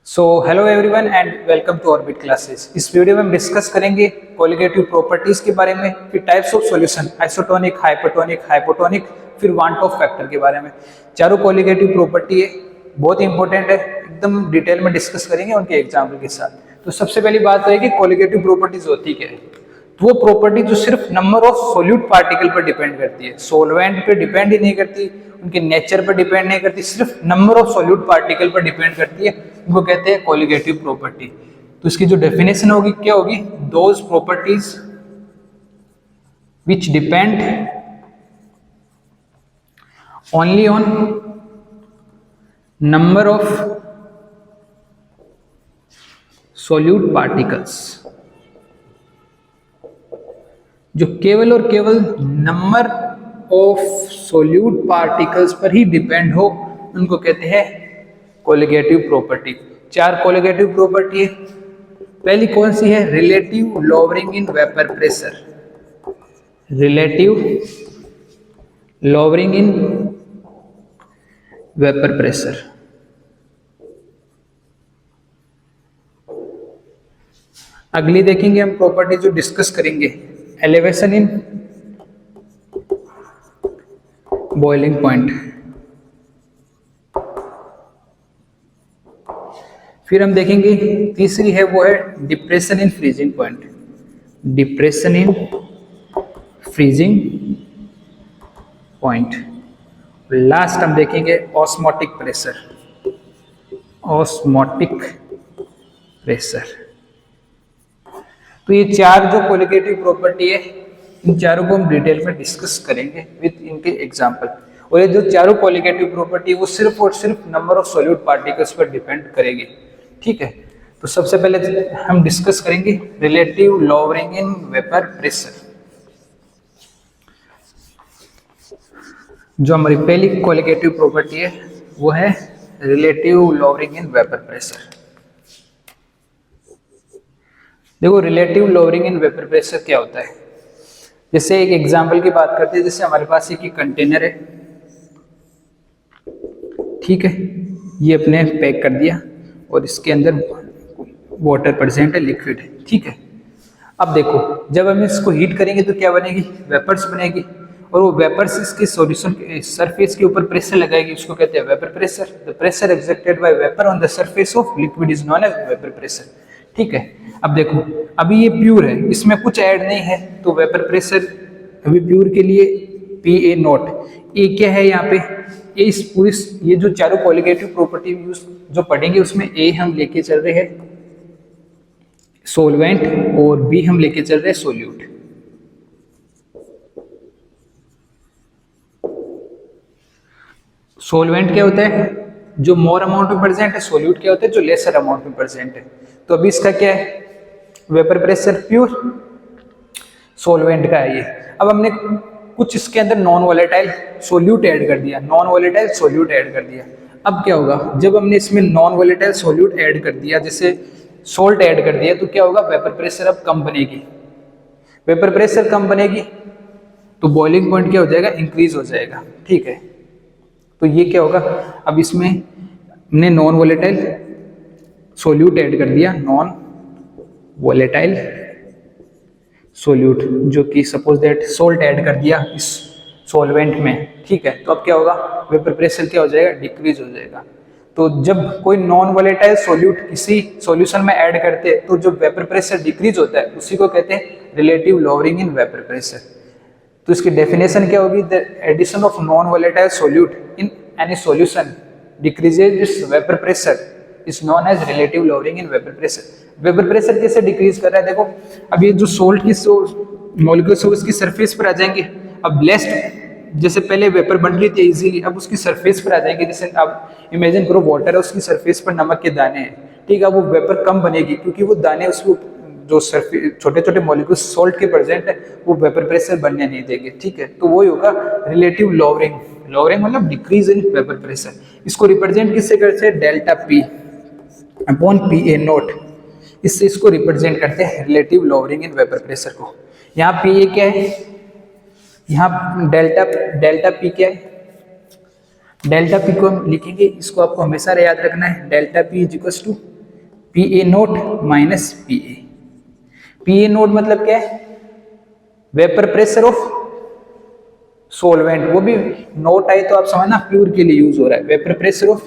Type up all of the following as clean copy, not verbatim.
So hello everyone and welcome to Orbit Classes. इस video में हम डिस्कस करेंगे कोलिगेटिव प्रॉपर्टीज के बारे में, फिर types of solution, isotonic, hypertonic, hypotonic, फिर वांट ऑफ फैक्टर के बारे में। चारों कोलिगेटिव प्रॉपर्टी है, बहुत इंपॉर्टेंट है, एकदम डिटेल में डिस्कस करेंगे उनके एग्जाम्पल के साथ। तो सबसे पहली बात है कि कोलिगेटिव प्रॉपर्टीज होती क्या है। तो वो प्रॉपर्टी जो सिर्फ नंबर ऑफ सोल्यूट पार्टिकल पर डिपेंड करती है, सोलवेंट पे डिपेंड ही नहीं करती, उनके नेचर पर डिपेंड नहीं करती, सिर्फ नंबर ऑफ सोल्यूट पार्टिकल पर डिपेंड करती है, उनको कहते हैं कोलिगेटिव प्रॉपर्टी। तो इसकी जो डेफिनेशन होगी क्या होगी, those properties which depend only on number of solute particles, जो केवल और केवल नंबर ऑफ सोल्यूट पार्टिकल्स पर ही डिपेंड हो, उनको कहते हैं कोलिगेटिव प्रॉपर्टी। चार कोलिगेटिव प्रॉपर्टी है। पहली कौन सी है, relative lowering in vapour pressure. Relative lowering in vapour pressure. अगली देखेंगे हम प्रॉपर्टी जो डिस्कस करेंगे, एलिवेशन इन बॉइलिंग पॉइंट। फिर हम देखेंगे तीसरी है, वो है depression in freezing point. Depression in freezing point. Last हम देखेंगे ऑस्मोटिक प्रेशर। Osmotic pressure. तो ये चार जो कोलिगेटिव प्रॉपर्टी है, इन चारों को हम डिटेल में डिस्कस करेंगे विद इनके एग्जांपल। और ये जो चारों कोलिगेटिव प्रॉपर्टी वो सिर्फ और सिर्फ नंबर ऑफ सॉल्यूट पार्टिकल्स पर डिपेंड करेगी। ठीक है, तो सबसे पहले हम डिस्कस करेंगे relative lowering in vapour pressure. जो हमारी पहली कोलिगेटिव प्रॉपर्टी है वो है relative lowering in vapour pressure. देखो, relative lowering in vapour pressure क्या होता है। जैसे एक एग्जांपल की बात करते हैं, जैसे हमारे पास एक कंटेनर है, ठीक है, ये अपने पैक कर दिया और इसके अंदर वाटर प्रेजेंट है, लिक्विड है, ठीक है। अब देखो, जब हम इसको हीट करेंगे तो क्या बनेगी, वेपर्स बनेगी, और वो वेपर्स इसके सॉल्यूशन सरफेस के ऊपर प्रेशर लगाएगी, उसको कहते हैं vapour pressure. The pressure exerted by vapour on the surface of liquid is known as vapour pressure. ठीक है, अब देखो, अभी ये प्योर है, इसमें कुछ ऐड नहीं है, तो वेपर प्रेशर अभी प्योर के लिए PA नॉट। ए क्या है यहाँ पे, ये इस पूरी ये जो चारों कोलिगेटिव प्रॉपर्टी यूज जो पढ़ेंगे उसमें ए हम लेके चल रहे हैं सोलवेंट और बी हम लेके चल रहे हैं सोल्यूट। सोलवेंट क्या होता है, जो मोर अमाउंट में प्रेजेंट है, सोल्यूट क्या होता है, जो लेसर अमाउंट में प्रेजेंट है। तो अभी इसका क्या है, वेपर प्रेशर प्योर, सोलवेंट का है ये। अब हमने कुछ इसके अंदर नॉन वोलेटाइल सोल्यूट ऐड कर दिया, नॉन वोलेटाइल सोल्यूट ऐड कर दिया। अब क्या होगा, जब हमने इसमें नॉन वोलेटाइल सोल्यूट ऐड कर दिया, जैसे सोल्ट ऐड कर दिया, तो क्या होगा, वेपर प्रेशर अब कम बनेगी। वेपर प्रेशर कम बनेगी तो बॉइलिंग पॉइंट क्या हो जाएगा, इंक्रीज हो जाएगा। ठीक है, तो ये क्या होगा, अब इसमें हमने नॉन वोलेटाइल सोल्यूट ऐड कर दिया, नॉन वोलेटाइल सोल्यूट, जो कि सपोज दैट सोल्ट ऐड कर दिया इस सॉल्वेंट में। ठीक है, तो अब क्या होगा, वेपर प्रेशर क्या हो जाएगा, डिक्रीज हो जाएगा। तो जब कोई नॉन वोलेटाइल सोल्यूट किसी सॉल्यूशन में ऐड करते हैं तो जो वेपर प्रेशर डिक्रीज होता है उसी को कहते हैं relative lowering in vapour pressure. तो इसकी डेफिनेशन क्या होगी, the addition of non volatile solute in any solution decreases its vapour pressure is known as relative lowering in vapour pressure. Vapour pressure decrease डिक्रीज कर रहा है, देखो, अब ये जो सोल्ट की मॉलिक्यूल्स है उसकी सरफेस पर आ जाएंगे। अब ब्लेस्ड, जैसे पहले वेपर बन रही थी इजीली, अब उसकी सरफेस पर आ जाएंगे। जैसे अब इमेजिन करो वाटर है, उसकी सरफेस पर नमक के दाने हैं, ठीक है, वो वेपर कम बनेगी क्योंकि वो दाने उसको जो सरफेस छोटे छोटे मॉलिक्यूल सोल्ट के प्रेजेंट है वो वेपर प्रेशर बनने नहीं देंगे। ठीक है, तो वही होगा रिलेटिव लोअरिंग। लोअरिंग मतलब डिक्रीज इन वेपर प्रेशर। इसको रिप्रेजेंट किससे करते हैं, delta P upon PA note, इससे इसको रिप्रेजेंट करते हैं relative lowering in vapour pressure को। यहाँ PA क्या है, यहाँ डेल्टा P क्या है, डेल्टा P को हम लिखेंगे, इसको आपको हमेशा याद रखना है, delta P is equal to P A not minus P A. P A not मतलब क्या है, वेपर प्रेशर ऑफ सोलवेंट, वो भी नोट आई तो आप समझना प्योर के लिए यूज हो रहा है। वेपर प्रेशर ऑफ,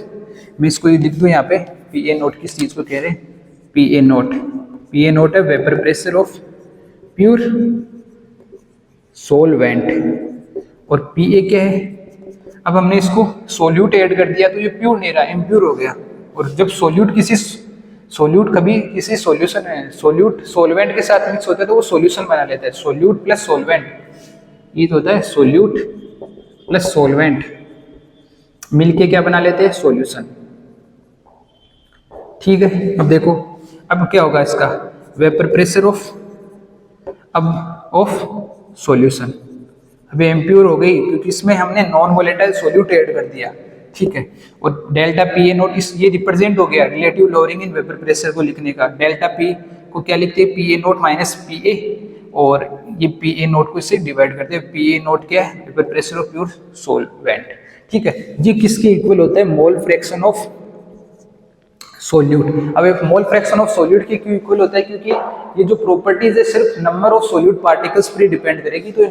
मैं इसको ये लिख दूं यहाँ पे, पी ए नोट किस चीज को कह रहे हैं, P A naught. P A naught है vapour pressure of pure solvent, और पी ए क्या है, अब हमने इसको सोल्यूट ऐड कर दिया तो ये प्योर नहीं रहा, इम्प्योर हो गया। और जब सोल्यूट कभी किसी सॉल्यूशन में सोल्यूट सोलवेंट के साथ मिक्स होता है तो वो सॉल्यूशन बना लेता है। सोल्यूट प्लस सोलवेंट, ये तो होता है सोल्यूट प्लस सोलवेंट मिलके क्या बना लेते हैं, सॉल्यूशन। ठीक है, अब देखो अब क्या होगा इसका, वेपर प्रेशर ऑफ सॉल्यूशन। अभी इम्प्योर हो गई क्योंकि इसमें हमने नॉन वोलेटाइल सोल्यूट ऐड कर दिया। ठीक है, और डेल्टा पी ए नोट इस ये रिप्रेजेंट हो गया relative lowering in vapour pressure को लिखने का। डेल्टा पी को क्या लिखते हैं, P A not minus P ए, और ये पी ए नोट को इससे डिवाइड करते हैं। पी ए नोट क्या है, vapour pressure of pure solvent. ठीक है, ये किसके इक्वल होता है, मोल फ्रैक्शन ऑफ सोल्यूट। अब एक मोल फ्रैक्शन ऑफ सोल्यूट के क्यों इक्वल होता है, क्योंकि ये जो प्रॉपर्टीज है सिर्फ नंबर ऑफ सोल्यूट पार्टिकल्स पर डिपेंड करेगी, तो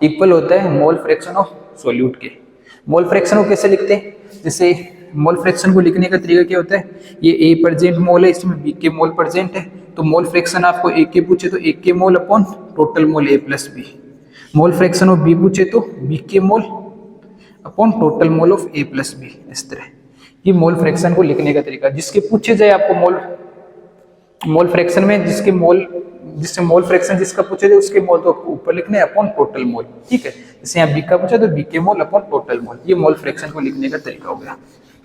इक्वल होता है मोल फ्रैक्शन ऑफ सोल्यूट के। मोल फ्रैक्शन को कैसे लिखते हैं, जैसे मोल फ्रैक्शन को लिखने का तरीका क्या होता है, ये ए परसेंट मोल है, इसमें बी के मोल परसेंट है, तो मोल फ्रैक्शन आपको ए के पूछे तो ए के mole upon total mole A plus B. Mole fraction of B पूछे तो बी के mole upon total mole of A plus B. इस तरह ये मोल फ्रैक्शन को लिखने का तरीका। जिसके पूछे जाए आपको मोल फ्रैक्शन में जिससे मोल फ्रैक्शन जिसका पूछे जाए उसके मोल तो ऊपर लिखने अपॉन टोटल मोल। ठीक है, जैसे यहाँ बी का पूछा तो बी के मोल अपॉन टोटल मोल, ये मोल फ्रैक्शन को लिखने का तरीका हो गया।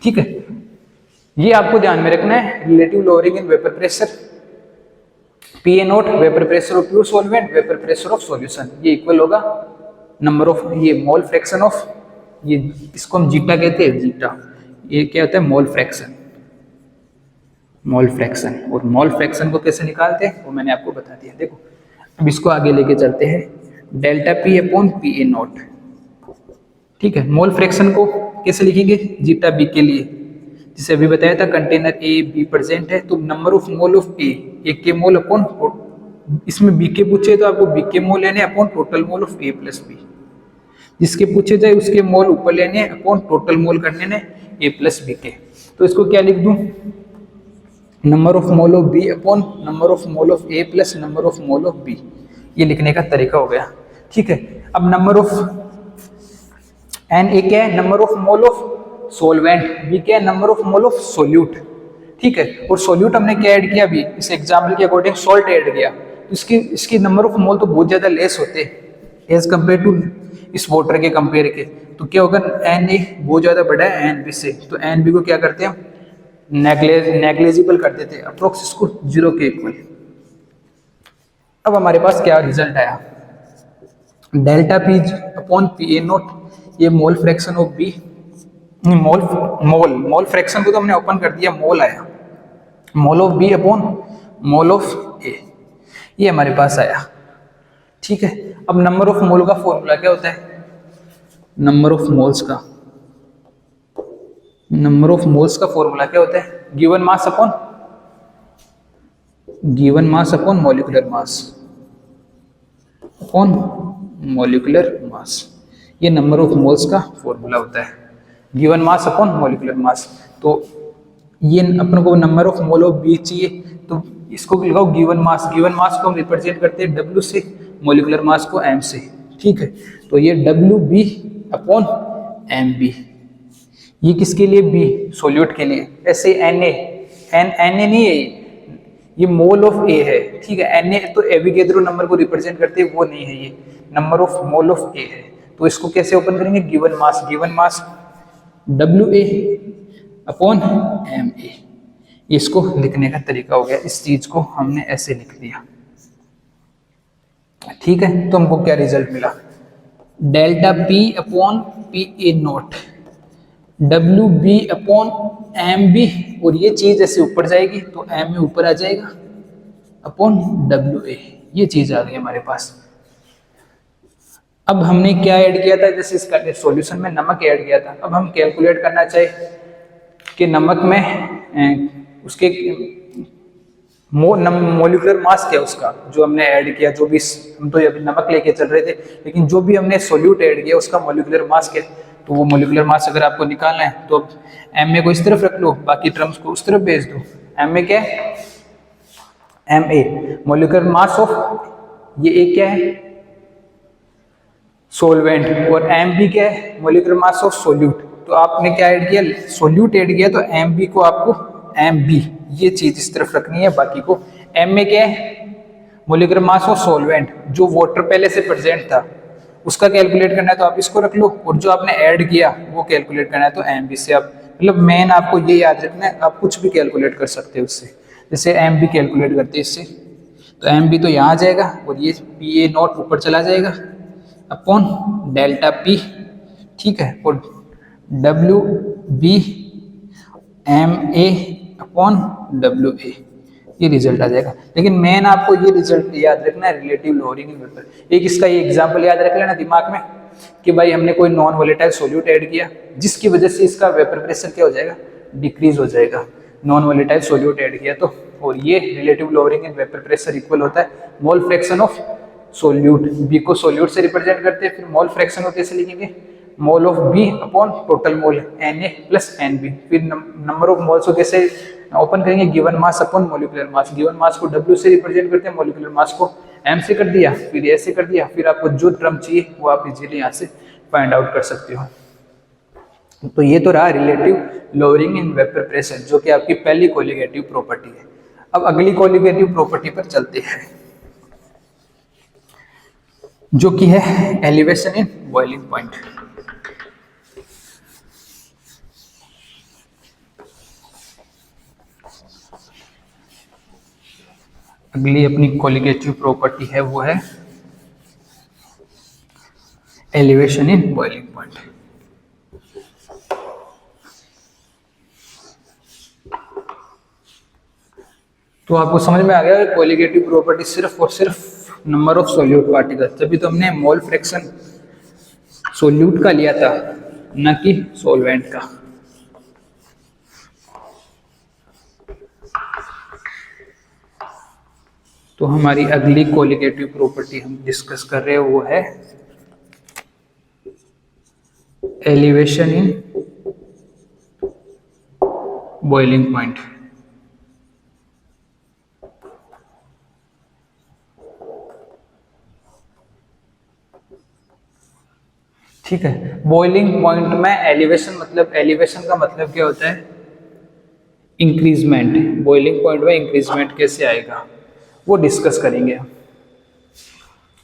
ठीक है, ये आपको ध्यान में रखना है। Relative lowering in vapour pressure, P A note vapour pressure of pure solvent, vapour pressure of solution, ये इक्वल होगा नंबर ऑफ, ये मोल फ्रैक्शन ऑफ, ये इसको हम जीटा कहते हैं, जीटा, ये क्या होता है मोल फ्रैक्शन। मोल फ्रैक्शन, और मोल फ्रैक्शन को कैसे निकालते हैं वो मैंने आपको बता दिया। देखो अब इसको आगे लेके चलते हैं, delta P upon P A note. ठीक है, मोल फ्रैक्शन को कैसे लिखेंगे, जीटा बी के लिए, जिसे अभी बताया था कंटेनर ए बी प्रेजेंट है तो नंबर ऑफ मोल ऑफ ए के मोल अपॉन, इसमें बी के पूछे तो आपको बी के मोल लेने upon total mole of A plus B. जिसके पूछे जाए उसके मोल ऊपर लेने अपॉन टोटल मोल करने ने ए प्लस बी के। तो इसको क्या लिख दूं, number of mole of B upon number of mole of A plus number of mole of B, ये लिखने का तरीका हो गया। ठीक है, अब नंबर ऑफ एन ए क्या है, number of mole of solvent, B क्या है, number of mole of solute. ठीक है, और सोल्यूट हमने क्या ऐड किया, अभी इस एग्जाम्पल के अकॉर्डिंग सॉल्ट ऐड किया, तो इसकी नंबर ऑफ मोल तो बहुत ज्यादा लेस होते हैं एज कम्पेयर टू इस वाटर के कंपेयर के। तो क्या होगा, एन ए बहुत ज्यादा बड़ा है एन बी से, तो एन बी को क्या करते हैं नेग्लेजिबल कर देते हैं, अप्रोक्स इसको 0 के इक्वल। अब हमारे पास क्या रिजल्ट आया, delta P upon P A naught, ये mole fraction of B, mole fraction को तो हमने ओपन कर दिया, मोल आया, mole of B upon mole of A, ये हमारे पास आया। ठीक है, अब नंबर ऑफ मोल का फॉर्मूला क्या होता है, नंबर ऑफ मोल्स का फॉर्मूला क्या होता है, given mass upon molecular mass, ये नंबर ऑफ मोल्स का फॉर्मूला होता है, given mass upon molecular mass. तो ये अपन को number of mole of B चाहिए, तो इसको लगाओ गिवन मास को हम रिप्रेजेंट करते हैं W से, मॉलिक्यूलर मास को M से। ठीक है, तो ये WB अपॉन MB, ये किसके लिए, B सोल्यूट के लिए। ऐसे Na नहीं है, ये मोल ऑफ ए है। ठीक है, Na तो एविगेड्रो नंबर को रिप्रेजेंट करते हैं, वो नहीं है, ये नंबर ऑफ मोल ऑफ ए है। तो इसको कैसे ओपन करेंगे, गिवन मास WA अपॉन MA, इसको लिखने का तरीका हो गया। इस चीज को हमने ऐसे लिख दिया। ठीक है, तो हमको क्या रिजल्ट मिला, delta P upon P A note, WB upon MB, और ये चीज ऐसे ऊपर जाएगी तो MA ऊपर आ जाएगा अपॉन WA, ये चीज आ गई हमारे पास। अब हमने क्या ऐड किया था, जैसे इसका सॉल्यूशन में नमक ऐड किया था। अब हम कैलकुलेट करना चाहे कि नमक में उसके मोलिकुलर मास क्या है उसका, जो हमने ऐड किया, जो भी हम तो अभी नमक लेके चल रहे थे, लेकिन जो भी हमने सोल्यूट ऐड किया उसका मोलिकुलर मास क्या है। तो वो मोलिकुलर मास अगर आपको निकालना है तो एम ए को इस तरफ रख लो, बाकी टर्म्स को उस तरफ भेज दो। एम ए क्या है, M A molecular mass of, ये एक क्या है सोलवेंट, और एम बी क्या है मोलिकुलर मास ऑफ सोल्यूट। तो आपने क्या ऐड किया, सोल्यूट ऐड किया, तो एम बी को आपको एम बी ये चीज इस तरफ रखनी है, बाकी को एम में क्या है मोलिकुलर मास ऑफ सोलवेंट, जो वाटर पहले से प्रेजेंट था उसका कैलकुलेट करना है तो आप इसको रख लो, और जो आपने ऐड किया वो कैलकुलेट करना है तो एम बी से आप, मतलब मेन आपको ये याद रखना है, आप कुछ भी कैलकुलेट कर सकते हो उससे। जैसे एम बी कैलकुलेट करते हैं इससे, तो एम बी तो यहाँ आ जाएगा और ये पी ए नॉट ऊपर चला जाएगा अपॉन डेल्टा पी, ठीक है, और W B M A upon W A, ये रिजल्ट आ जाएगा। लेकिन मेन आपको ये रिजल्ट याद रखना है, रिलेटिव लोअरिंग इन वेपर। एक इसका ये एग्जांपल याद रख लेना दिमाग में कि भाई हमने कोई नॉन वोलेटाइल सोल्यूट ऐड किया जिसकी वजह से इसका वेपर प्रेशर क्या हो जाएगा, डिक्रीज हो जाएगा। नॉन वोलेटाइल सोल्यूट ऐड किया तो, और ये relative lowering in vapour pressure equal होता है mole fraction of solute. B को सोल्यूट से रिप्रेजेंट करते हैं, फिर मोल फ्रैक्शन को कैसे लिखेंगे, mole of B upon total mole N A plus N B. फिर नंबर ऑफ मोल्स को कैसे ओपन करेंगे, given mass upon molecular mass. Given mass को W से रिप्रेजेंट करते हैं, मोलिकुलर मास को M से कर दिया, फिर A से कर दिया, फिर आपको जो टर्म चाहिए वो आप इजीली यहाँ से फाइंड आउट कर सकते हो। तो ये तो रहा relative lowering in vapour pressure, जो कि आपकी पहली कोलिगेटिव प्रॉपर्टी है। अब अगली कोलिगेटिव प्रॉपर्टी पर चलते हैं, जो कि है एलिवेशन इन बॉइलिंग पॉइंट। अगली अपनी कोलिगेटिव प्रॉपर्टी है वो है एलिवेशन इन बॉइलिंग पॉइंट। तो आपको समझ में आ गया कोलिगेटिव प्रॉपर्टी सिर्फ और सिर्फ नंबर ऑफ सोल्यूट पार्टिकल, तभी तो हमने मोल फ्रैक्शन सोल्यूट का लिया था, न कि सोलवेंट का। तो हमारी अगली कोलिगेटिव प्रॉपर्टी हम डिस्कस कर रहे हैं वो है एलिवेशन इन बॉइलिंग पॉइंट। ठीक है, बॉइलिंग पॉइंट में एलिवेशन मतलब, एलिवेशन का मतलब क्या होता है, इंक्रीजमेंट। बॉइलिंग पॉइंट में इंक्रीजमेंट कैसे आएगा वो डिस्कस करेंगे हम।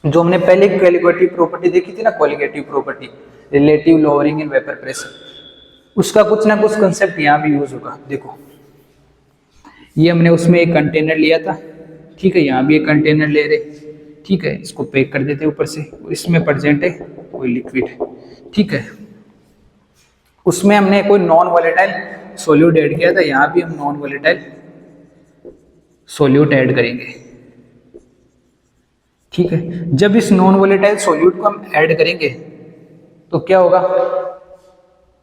जो हमने पहले कोलिगेटिव प्रॉपर्टी देखी थी ना, colligative property relative lowering in vapour pressure, उसका कुछ ना कुछ कंसेप्ट यहाँ भी यूज होगा। देखो ये हमने उसमें एक कंटेनर लिया था, ठीक है, यहाँ भी एक कंटेनर ले रहे, ठीक है, इसको पैक कर देते ऊपर से, इसमें प्रेजेंट है कोई लिक्विड, ठीक है, उसमें हमने कोई नॉन वोलेटाइल सोल्यूट ऐड किया था, यहाँ भी हम नॉन वोलेटाइल सोल्यूट ऐड करेंगे, ठीक है। जब इस नॉन वोलेटाइल सोल्यूट को हम ऐड करेंगे तो क्या होगा,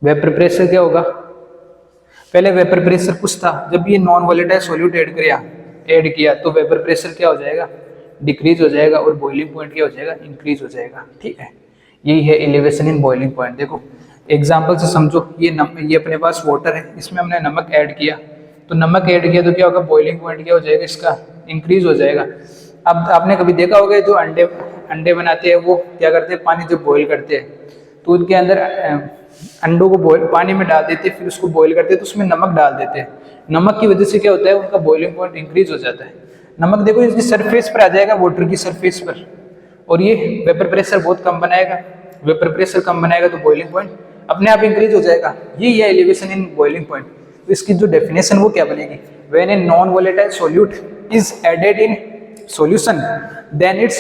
वेपर प्रेशर क्या होगा, पहले वेपर प्रेशर कुछ था, जब ये नॉन वोलेटाइल सोल्यूट ऐड किया तो वेपर प्रेशर क्या हो जाएगा, डिक्रीज हो जाएगा, और बॉइलिंग पॉइंट क्या हो जाएगा, इंक्रीज हो जाएगा, ठीक है। यही है एलिवेशन इन बॉइलिंग पॉइंट। देखो एग्जांपल से समझो, ये अपने पास वाटर है, इसमें हमने नमक ऐड किया, तो नमक ऐड किया तो क्या होगा, बॉइलिंग पॉइंट क्या हो जाएगा, इसका इंक्रीज हो जाएगा। अब आपने कभी देखा होगा जो अंडे बनाते हैं वो क्या करते हैं, पानी जब बॉईल करते हैं तो उनके अंदर अंडों को बॉईल पानी में डाल देते हैं, फिर उसको बॉईल करते हैं तो उसमें नमक डाल देते हैं। नमक की वजह से क्या होता है, उनका बॉइलिंग पॉइंट इंक्रीज हो जाता है। नमक देखो इसकी सरफेस पर आ जाएगा, वाटर की सरफेस पर, और ये वेपर प्रेशर बहुत कम बनाएगा, वेपर प्रेशर कम बनाएगा तो बॉइलिंग पॉइंट अपने आप इंक्रीज हो जाएगा। ये है एलिवेशन इन बॉइलिंग पॉइंट। तो इसकी जो डेफिनेशन वो क्या बनेगी, when a non volatile solute is added in solution then its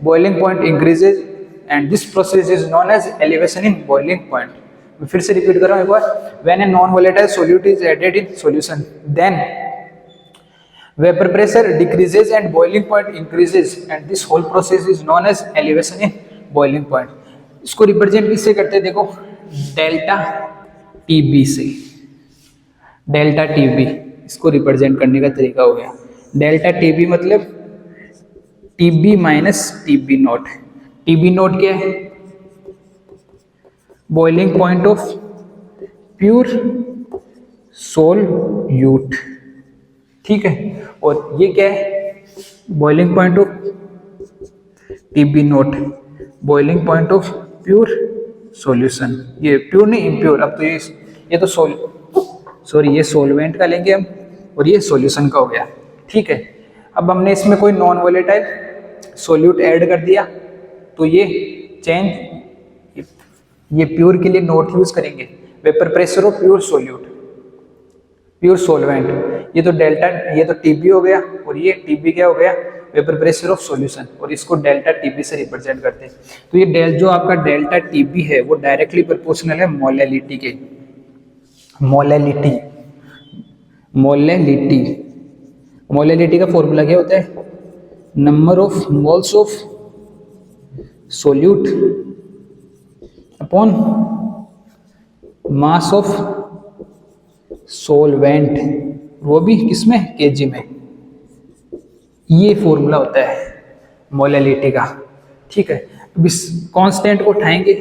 boiling point increases and this process is known as elevation in boiling point। मैं फिर से रिपीट कर रहा हूँ एक बार, when a non volatile solute is added in solution then vapor pressure decreases and boiling point increases and this whole process is known as elevation in boiling point। इसको represent किससे करते हैं, देखो डेल्टा टी बी से, delta T B इसको represent करने का तरीका हो गया। डेल्टा टी बी मतलब T B minus T B not. T B not क्या है? Boiling point of pure solute, ठीक है। और ये क्या है? Boiling point of T B not, boiling point of pure solution. ये प्योर नहीं, इम्प्योर। अब तो ये तो सॉरी ये सोलवेंट का लेंगे हम, और ये सॉल्यूशन का हो गया, ठीक है। अब हमने इसमें कोई नॉन वोलेटाइल सॉल्यूट ऐड कर दिया, तो ये चेंज, ये प्योर के लिए नोट यूज करेंगे, vapour pressure of pure solute, pure solvent. ये तो डेल्टा, ये तो टीबी हो गया, और ये टीबी क्या हो गया? वेपर प्रेशर ऑफ सॉल्यूशन, और इसको डेल्टा टीबी से रिप्रेजेंट करते हैं। तो ये जो आपका डेल्टा टीबी है वो डायरेक्टली प्रोपोर्शनल है मोलैलिटी के, मोलैलिटी, मोलैलिटी। मोलैलिटी का फॉर्मूला क्या होता है? Number of moles of solute upon mass of solvent, वो भी किसमें? केजी में। ये फॉर्मूला होता है मोलैलिटी का, ठीक है। अब इस कांस्टेंट को उठाएंगे,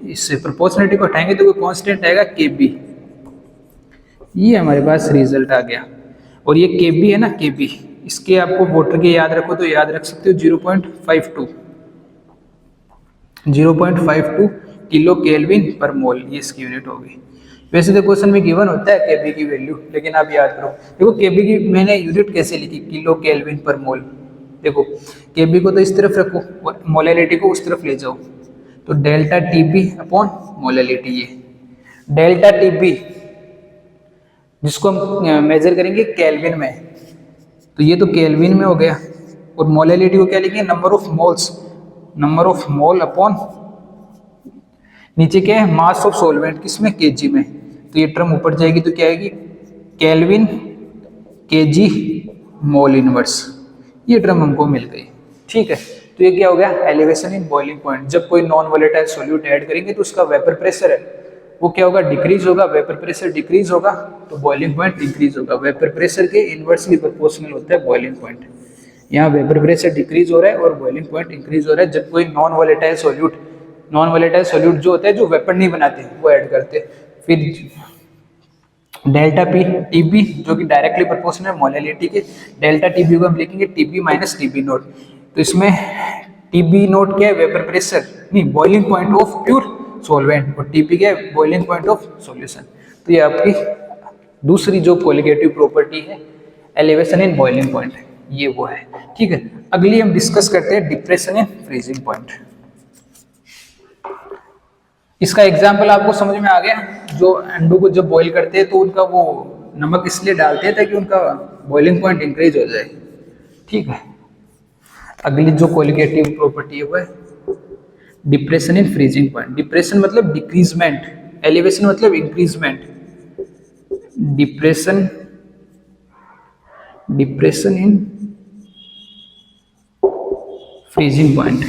इससे प्रोपोर्शनलिटी को उठाएंगे तो वो कांस्टेंट आएगा केबी। ये हमारे पास रिजल्ट आ गया। और ये केबी है ना, केबी, इसके आपको वाटर के याद रखो तो याद रख सकते हो 0.52, 0.52 किलो केल्विन पर मोल, ये इसकी यूनिट होगी। वैसे तो क्वेश्चन में गिवन होता है केबी की वैल्यू, लेकिन आप याद करो। देखो केबी की मैंने यूनिट कैसे लिखी? किलो केल्विन पर मोल। देखो केबी को तो इस तरफ रखो और मोलैलिटी को उस तरफ ले जाओ, तो डेल्टा टीबी अपॉन मोलैलिटी। ये डेल्टा टीबी जिसको हम मेजर करेंगे केल्विन में, तो ये तो केल्विन में हो गया। और मोलैलिटी को क्या लिखेंगे? Number of moles, number of mole upon नीचे क्या है? मास ऑफ सॉल्वेंट, किसमें? केजी में। तो ये टर्म ऊपर जाएगी तो क्या आएगी? Kelvin KG mole inverse. ये टर्म हमको मिल गई, ठीक है। तो ये क्या हो गया? Elevation in boiling point. जब कोई नॉन वोलेटाइल सॉल्यूट ऐड करेंगे तो उसका वेपर प्रेशर है वो क्या होगा? डिक्रीज होगा। वेपर प्रेशर डिक्रीज होगा तो बॉइलिंग पॉइंट इंक्रीज होगा। वेपर प्रेशर के इनवर्सली प्रोपोर्शनल होता है बॉइलिंग पॉइंट। यहाँ वेपर प्रेशर डिक्रीज हो रहा है और बॉइलिंग पॉइंट इंक्रीज हो रहा है जब कोई non volatile solute, non volatile solute जो होते हैं जो वेपर नहीं बनाते वो ऐड करते हैं। फिर डेल्टा पी टीबी जो कि डायरेक्टली प्रोपोर्शनल है मोलैलिटी के, डेल्टा टीबी को हम लिखेंगे टीबी माइनस टीबी नोट। तो इसमें टीबी नोट क्या है? वेपर प्रेशर नहीं, boiling point of pure solvent, और टीबी क्या है? Boiling point of solution. तो ये आपकी दूसरी जो कोलिगेटिव प्रॉपर्टी है एलिवेशन इन बॉइलिंग पॉइंट, ये वो है, ठीक है। अगली हम डिस्कस करते हैं डिप्रेशन इन फ्रीजिंग पॉइंट। इसका एग्जाम्पल आपको समझ में आ गया। जो अंडों को जब बॉईल करते हैं तो उनका वो नमक इसलिए डालते हैं ताकि उनका बॉइलिंग पॉइंट इंक्रीज हो जाए, ठीक है। अगली जो कोलिगेटिव प्रॉपर्टी है वो है depression in freezing point. Depression मतलब डिक्रीजमेंट, एलिवेशन मतलब increment. Depression, depression in freezing point,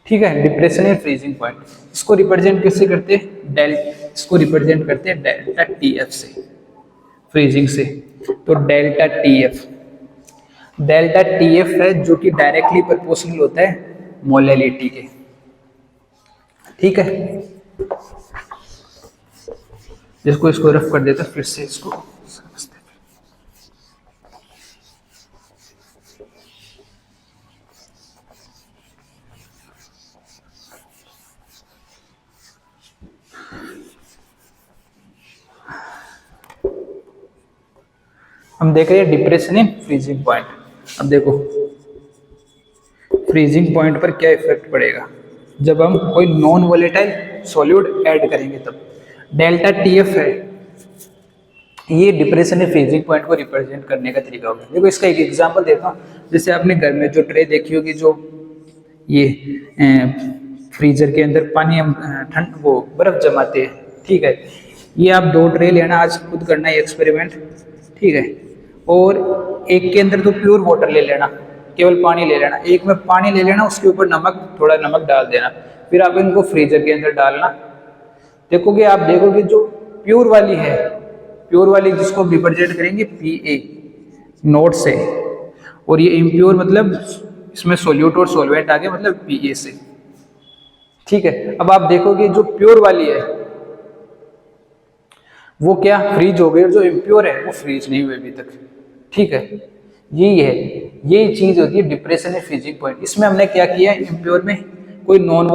ठीक है। डिप्रेशन इन फ्रीजिंग पॉइंट, इसको रिप्रेजेंट कैसे करते हैं? इसको रिप्रेजेंट करते हैं डेल्टा टी एफ से, फ्रीजिंग से। तो delta T F, delta T F है जो कि डायरेक्टली प्रोपोर्शनल होता है मोलैलिटी के, ठीक है। जिसको इसको रफ कर देता फिर से इसको समझते। हम देख रहे हैं डिप्रेशन इन फ्रीजिंग पॉइंट। अब देखो फ्रीजिंग पॉइंट पर क्या इफेक्ट पड़ेगा जब हम कोई नॉन वोलेटाइल सॉल्यूट ऐड करेंगे। तब डेल्टा टीएफ है, ये डिप्रेशन इन फ्रीजिंग पॉइंट को रिप्रेजेंट करने का तरीका होगा। देखो इसका एक एग्जांपल देता हूँ। जैसे आपने घर में जो ट्रे देखी होगी, जो ये फ्रीजर के अंदर पानी हम ठंड वो बर्फ जमाते हैं, ठीक है। ये आप 2 ट्रे लेना, आज खुद करना है एक्सपेरिमेंट, ठीक है। और एक के अंदर तो प्योर वाटर ले लेना, केवल पानी ले लेना। एक में पानी ले लेना, उसके ऊपर नमक, थोड़ा नमक डाल देना। फिर आप इनको फ्रीजर के अंदर डालना। देखोगे, आप देखोगे जो प्योर वाली है, प्योर वाली जिसको हम रिप्रेजेंट करेंगे Pa नोट से, और ये इम्प्योर मतलब इसमें सोल्यूट और सोलवेंट आ गया मतलब Pa से। ठीक है, अब आप देखोगे जो प्योर वाली है वो क्या फ्रीज हो गई, और जो इम्प्योर है वो फ्रीज नहीं हुई अभी तक। ठीक है, यही है, यही चीज होती है डिप्रेशन एंड फ्रीजिंग पॉइंट। इसमें हमने क्या किया है, इम्प्योर में कोई नॉन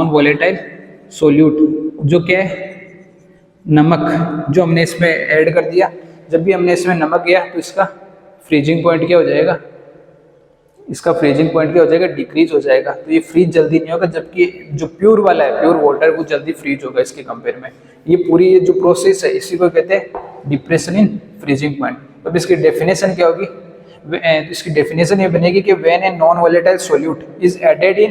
वोलेटाइल सोल्यूट जो क्या है नमक, जो हमने इसमें ऐड कर दिया। जब भी हमने इसमें नमक दिया तो इसका फ्रीजिंग पॉइंट क्या हो जाएगा, इसका फ्रीजिंग पॉइंट क्या हो जाएगा, डिक्रीज हो जाएगा। तो ये फ्रीज जल्दी नहीं होगा, जबकि जो प्योर वाला है, प्योर वाटर, वो जल्दी फ्रीज होगा इसके कंपेयर में। ये पूरी ये जो प्रोसेस है इसी को कहते हैं डिप्रेशन इन फ्रीजिंग पॉइंट। अब इसकी डेफिनेशन क्या होगी, इसकी डेफिनेशन ये बनेगी कि when a non volatile solute is added in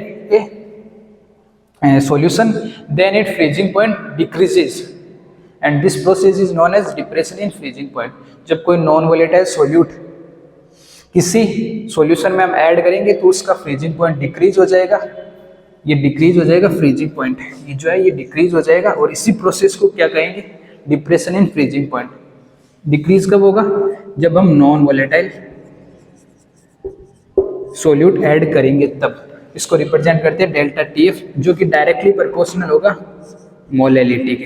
a solution then it freezing point decreases and this process is known as depression in freezing point. जब कोई नॉन वोलेटाइल सोल्यूट किसी सॉल्यूशन में हम ऐड करेंगे तो उसका फ्रीजिंग पॉइंट डिक्रीज हो जाएगा, ये डिक्रीज हो जाएगा फ्रीजिंग पॉइंट, ये जो है ये डिक्रीज हो जाएगा, और इसी प्रोसेस को क्या कहेंगे, depression in freezing point. Decrease कब होगा, जब हम नॉन वोलेटाइल सोल्यूट ऐड करेंगे तब। इसको रिप्रेजेंट करते हैं डेल्टा TF, जो कि डायरेक्टली प्रोपोर्शनल होगा मोलैलिटी के।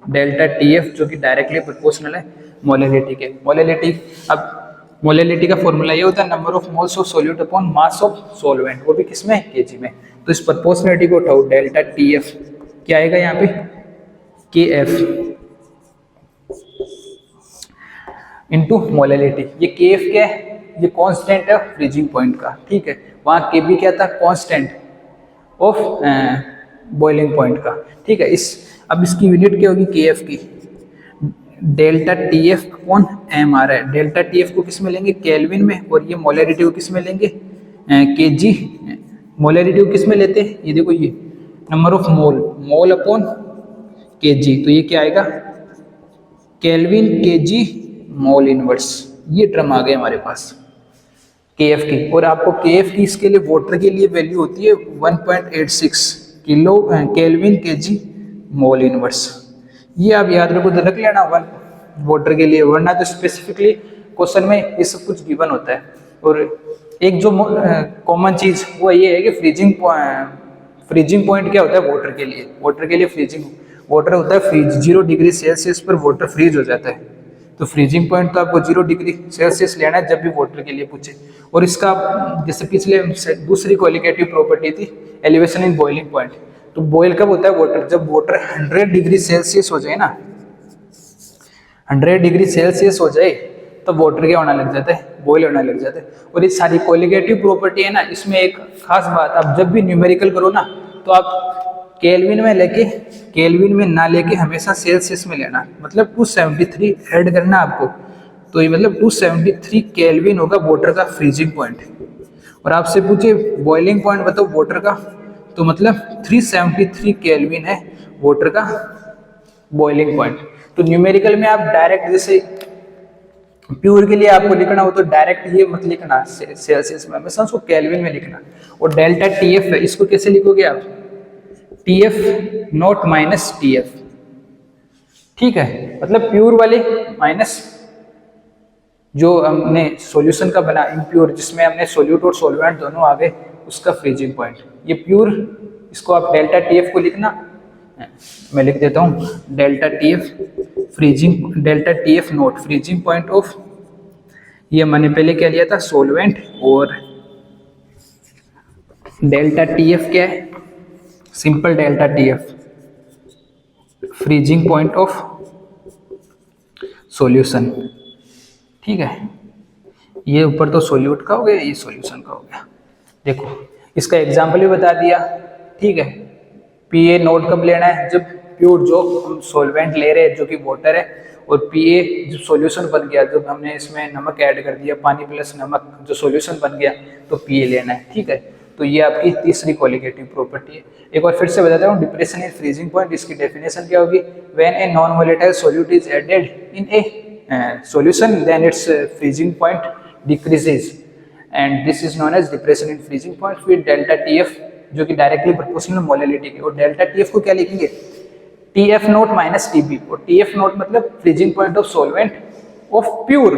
डेल्टा TF जो कि डायरेक्टली प्रोपोर्शनल है मोलैलिटी के। मोलैलिटी, अब मोलैलिटी का फॉर्मूला ये होता है number of moles of solute upon mass of solvent, वो भी किसमें, केजी में। तो इस प्रोपोर्शनलिटी को उठाओ, डेल्टा TF क्या आएगा यहाँ पे, KF इनटू मोलैलिटी। ये KF क्या है, ये कांस्टेंट है फ्रीजिंग पॉइंट का। ठीक है, वहाँ KB क्या था, कांस्टेंट ऑफ बॉइलिंग पॉइंट का। ठीक है, अब इसकी यूनिट क्या होगी KF की, डेल्टा TF अपॉन m आ रहा है। डेल्टा TF को किस में लेंगे, केल्विन में, और ये मोलैरिटी को किस में लेंगे, kg। मोलैरिटी को किस में लेते हैं, ये देखो, ये number of mole upon kg, तो ये क्या आएगा, केल्विन kg मोल इनवर्स। ये टर्म आ गया हमारे पास KF की। और आपको KF की इसके लिए वाटर के लिए वैल्यू होती है 1.86 kilo kelvin kg mole inverse. ये आप याद रखो, तो रख लेना वाटर के लिए, वरना तो स्पेसिफिकली क्वेश्चन में ये सब कुछ गिवन होता है। और एक जो कॉमन चीज वो ये है कि फ्रीजिंग पॉइंट क्या होता है वाटर के लिए। वाटर के लिए फ्रीजिंग वाटर होता है फ्रीज, 0 डिग्री सेल्सियस पर वाटर फ्रीज हो जाता है। तो फ्रीजिंग पॉइंट तो आपको 0 डिग्री सेल्सियस लेना है जब भी वाटर के लिए पूछे। और इसका जैसे पिछले दूसरी क्वालिटेटिव प्रॉपर्टी थी एलिवेशन इन बॉइलिंग पॉइंट। तो बॉयल कब होता है वाटर, जब वाटर 100 डिग्री सेल्सियस हो जाए ना, 100 डिग्री सेल्सियस हो जाए तब वाटर क्या होने लग जाता है, बॉयल होने लग जाता है। और ये सारी क्वालिटेटिव प्रॉपर्टी है ना, इसमें एक खास बात, आप जब भी न्यूमेरिकल करो ना तो आप केल्विन में ना लेके हमेशा सेल्सियस में लेना, मतलब 273 ऐड करना आपको। तो ये मतलब 273 केल्विन होगा वाटर का फ्रीजिंग पॉइंट। और आपसे पूछे बॉइलिंग पॉइंट बताओ वाटर का, तो मतलब 373 केल्विन है वाटर का बॉइलिंग पॉइंट। तो न्यूमेरिकल में आप डायरेक्ट, जैसे प्योर के लिए आपको लिखना हो तो डायरेक्ट ये मत लिखना सेल्सियस में, हमेशा उसको केल्विन में लिखना। और डेल्टा TF है, इसको कैसे लिखोगे आप, TF नॉट माइनस TF। ठीक है, मतलब प्योर वाले माइनस जो हमने सॉल्यूशन का बना इम्प्योर, जिसमें हमने सोल्यूट और सॉल्वेंट दोनों आ गए, उसका फ्रीजिंग पॉइंट। ये प्योर, इसको आप डेल्टा TF को लिखना, मैं लिख देता हूँ delta TF freezing, delta TF note freezing point of, ये मैंने पहले क्या लिया था सॉल्वेंट, और डेल्टा TF क्या है, simple delta TF freezing point of solution. ठीक है, ये ऊपर तो सोल्यूट का हो गया, ये सॉल्यूशन का हो गया। देखो इसका एग्जाम्पल भी बता दिया। ठीक है, PA नोट कब लेना है, जब प्योर जो हम सॉल्वेंट ले रहे हैं जो कि वाटर है, और PA जब सॉल्यूशन बन गया, जब हमने इसमें नमक ऐड कर दिया, पानी प्लस नमक जो सॉल्यूशन बन गया, तो PA लेना है। ठीक है, तो ये आपकी तीसरी क्वालिटेटिव प्रॉपर्टी है। एक बार फिर से बताता हूँ, डिप्रेशन इन फ्रीजिंग पॉइंट, इसकी डेफिनेशन क्या होगी, when a non volatile solute is added in a solution then its freezing point decreases and this is known as depression in freezing point। फिर delta TF जो कि directly proportional molality के। और delta TF को क्या लिखेंगे, TF not minus TB. और TF not मतलब freezing point of solvent of pure,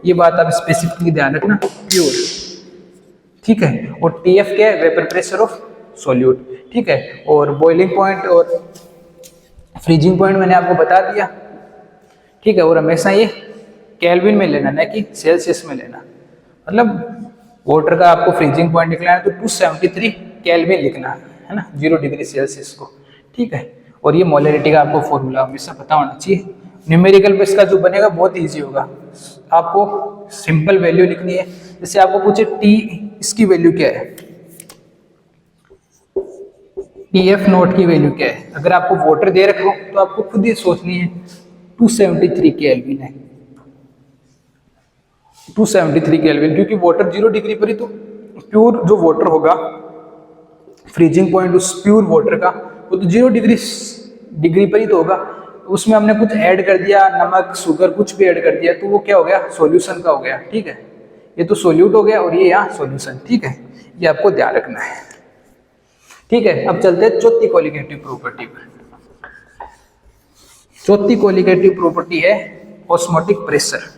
ये बात आप स्पेसिफिकली ध्यान रखना, प्योर, ठीक है। और टीएफ क्या है, वेपर प्रेशर ऑफ सॉल्यूट, ठीक है। और बॉइलिंग पॉइंट और फ्रीजिंग पॉइंट मैंने आपको बता दिया, ठीक है। और हमेशा ये केल्विन में लेना, ना कि सेल्सियस में लेना। मतलब वाटर का आपको फ्रीजिंग पॉइंट निकलना है तो 273 केल्विन लिखना है ना, 0 डिग्री सेल्सियस को, ठीक है। और ये मोलैरिटी का आपको फॉर्मूला हमेशा पता होना चाहिए। न्यूमेरिकल पे इसका जो बनेगा बहुत ईजी होगा, आपको सिंपल वैल्यू लिखनी है। जैसे आपको पूछे टी, इसकी वैल्यू क्या है, टीएफ नॉट की वैल्यू क्या है, अगर आपको वाटर दे रखा हो तो आपको खुद ही सोचनी है 273 केल्विन है, 273 केल्विन, क्योंकि वाटर 0 डिग्री पर ही तो प्योर जो वाटर होगा, फ्रीजिंग पॉइंट उस प्योर वाटर का वो तो 0 डिग्री पर ही तो होगा। उसमें हमने कुछ ऐड कर दिया, नमक, शुगर, कुछ भी ऐड कर दिया तो वो क्या हो गया, सॉल्यूशन का हो गया, ठीक है। ये तो सोल्यूट हो गया और ये यहाँ सॉल्यूशन, ठीक है। ये आपको ध्यान रखना है, ठीक है। अब चलते हैं चौथी कोलिगेटिव प्रॉपर्टी पर। चौथी कोलिगेटिव प्रॉपर्टी है ऑस्मोटिक प्रेशर।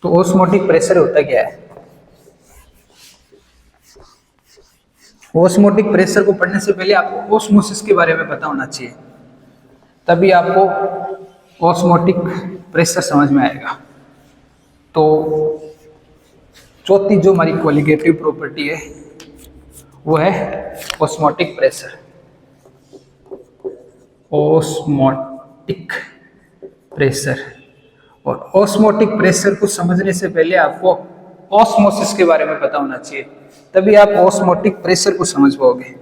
तो ऑस्मोटिक प्रेशर होता क्या है, ऑस्मोटिक प्रेशर को पढ़ने से पहले आपको ऑस्मोसिस के बारे में पता होना चाहिए, तभी आपको ऑस्मोटिक प्रेशर समझ में आएगा। तो चौथी जो हमारी कोलिगेटिव प्रॉपर्टी है वो है ऑस्मोटिक प्रेशर। ऑस्मोटिक प्रेशर, और ऑस्मोटिक प्रेशर को समझने से पहले आपको ऑस्मोसिस के बारे में पता होना चाहिए, तभी आप ऑस्मोटिक प्रेशर को समझ पाओगे।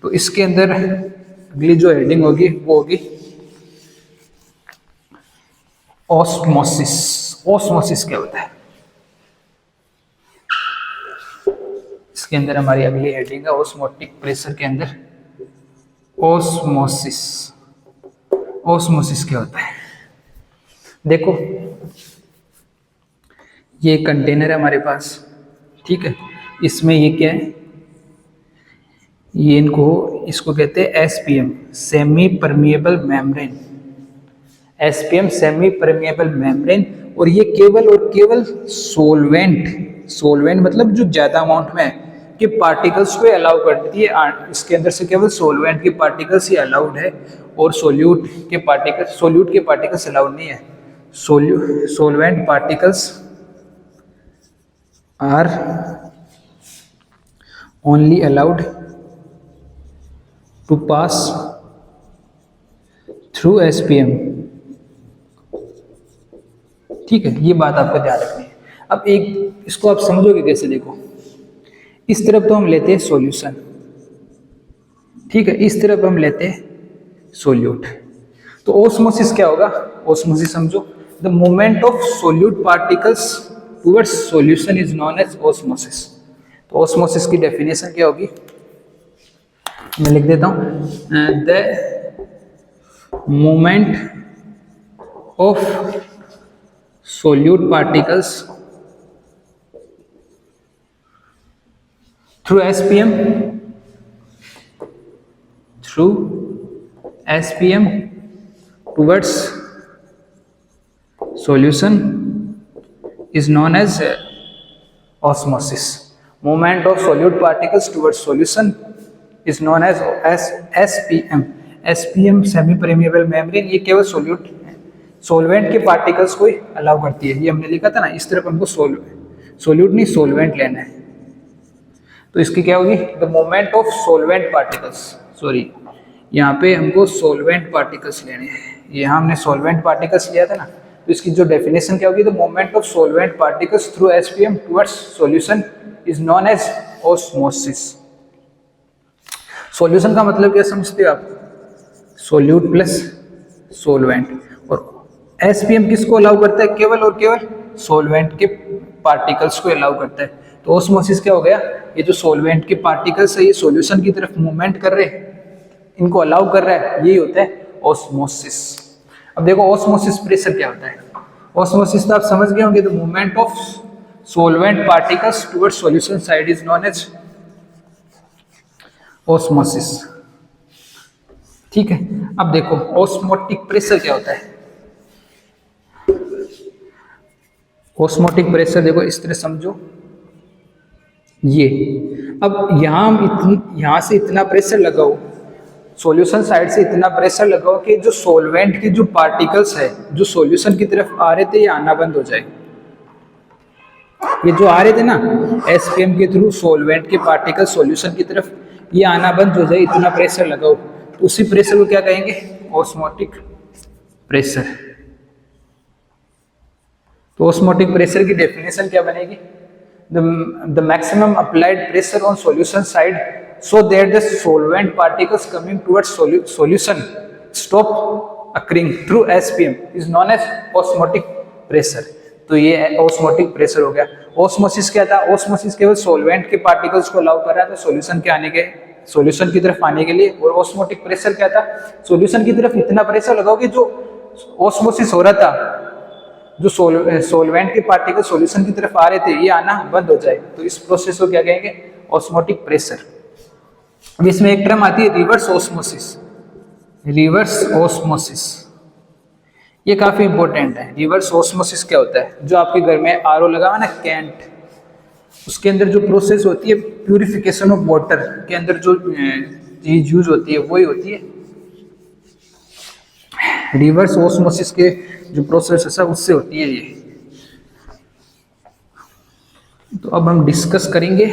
तो इसके अंदर अगली जो हेडिंग होगी वो होगी ऑस्मोसिस। ऑस्मोसिस क्या होता है, इसके अंदर हमारी अगली हेडिंग है ऑस्मोटिक प्रेशर के अंदर ऑस्मोसिस। ऑस्मोसिस क्या होता है, देखो ये कंटेनर है हमारे पास, ठीक है। इसमें ये क्या है, ये इसको कहते हैं SPM, semi permeable membrane. SPM semi permeable membrane. और ये केवल और केवल सोलवेंट मतलब जो ज्यादा अमाउंट में के पार्टिकल्स को अलाउ करती है। इसके अंदर से केवल सोलवेंट के पार्टिकल्स ही अलाउड है और सोल्यूट के पार्टिकल्स अलाउड नहीं है। Solvent particles are only allowed to pass through SPM, ठीक है। ये बात आपको ध्यान रखनी है। अब एक इसको आप समझोगे कैसे, देखो इस तरफ तो हम लेते हैं सॉल्यूशन, ठीक है, इस तरफ हम लेते हैं सोल्यूट। तो ऑस्मोसिस क्या होगा, ऑस्मोसिस समझो, the movement of solute particles towards solution is known as osmosis. तो ऑस्मोसिस की डेफिनेशन क्या होगी, मैं लिख देता हूं, the movement of solute particles through SPM towards solution is known as osmosis. Movement of solute particles towards solution is known as SPM. SPM semi permeable membrane, ये केवल सोलवेंट के पार्टिकल्स को ही अलाउ करती है। ये हमने लिखा था ना, इस तरफ हमको सोल्यूट नहीं सोलवेंट लेना है। तो इसकी क्या होगी, the moment of solvent particles, sorry यहाँ पे हमको सोलवेंट पार्टिकल्स लेने हैं, यहाँ हमने सोलवेंट पार्टिकल्स लिया था ना। तो इसकी जो डेफिनेशन क्या होगी, the moment of solvent particles through SPM towards solution is known as osmosis. Solution का मतलब क्या समझते हो आप, सोल्यूट प्लस सोलवेंट। और एसपीएम किसको अलाउ करता है, केवल और केवल सोलवेंट के पार्टिकल्स को अलाउ करता है। तो ऑस्मोसिस क्या हो गया, ये जो सॉल्वेंट के पार्टिकल्स है ये सॉल्यूशन की तरफ मूवमेंट कर रहे हैं, इनको अलाउ कर रहा है, यही होता है ऑस्मोसिस। अब देखो ऑस्मोसिस प्रेशर क्या होता है। ऑस्मोसिस तो आप समझ गए होंगे, the movement of solvent particles towards solution side is known as osmosis. ठीक है, अब देखो ऑस्मोटिक प्रेशर क्या होता है। ऑस्मोटिक प्रेशर देखो इस तरह समझो, ये अब यहाँ से इतना प्रेशर लगाओ, सॉल्यूशन साइड से इतना प्रेशर लगाओ कि जो सॉल्वेंट की जो पार्टिकल्स है जो सॉल्यूशन की तरफ आ रहे थे ये आना बंद हो जाए। ये जो आ रहे थे ना एसपीएम के थ्रू सॉल्वेंट के पार्टिकल सॉल्यूशन की तरफ, ये आना बंद हो जाए, इतना प्रेशर लगाओ, तो उसी प्रेशर को क्या कहेंगे, ऑस्मोटिक प्रेशर। तो ऑस्मोटिक प्रेशर की डेफिनेशन क्या बनेगी, the maximum applied pressure on solution side so that the solvent particles coming towards solution stop occurring through SPM is known as osmotic pressure। तो ये ऑस्मोटिक प्रेशर हो गया। Osmosis क्या था, ऑस्मोसिस केवल सॉल्वेंट के पार्टिकल्स को अलाउ कर रहा था सॉल्यूशन के आने के, सॉल्यूशन की तरफ आने के लिए। और ऑस्मोटिक प्रेशर क्या था, सॉल्यूशन की तरफ इतना प्रेशर लगाओ कि जो ऑस्मोसिस हो रहा था, जो सॉल्वेंट के पार्टिकल सॉल्यूशन की तरफ आ रहे थे ये आना बंद हो जाए, तो इस प्रोसेस को क्या कहेंगे, ऑस्मोटिक प्रेशर। अब इसमें एक टर्म आती है रिवर्स ऑस्मोसिस। रिवर्स ऑस्मोसिस ये काफी इंपॉर्टेंट है। रिवर्स ऑस्मोसिस क्या होता है, जो आपके घर में आरओ लगा हुआ ना कैंट, उसके अंदर जो प्रोसेस होती है प्यूरिफिकेशन ऑफ वाटर के अंदर जो चीज यूज होती है वही होती है रिवर्स ऑस्मोसिस के जो प्रोसेस है सब उससे होती है ये। तो अब हम डिस्कस करेंगे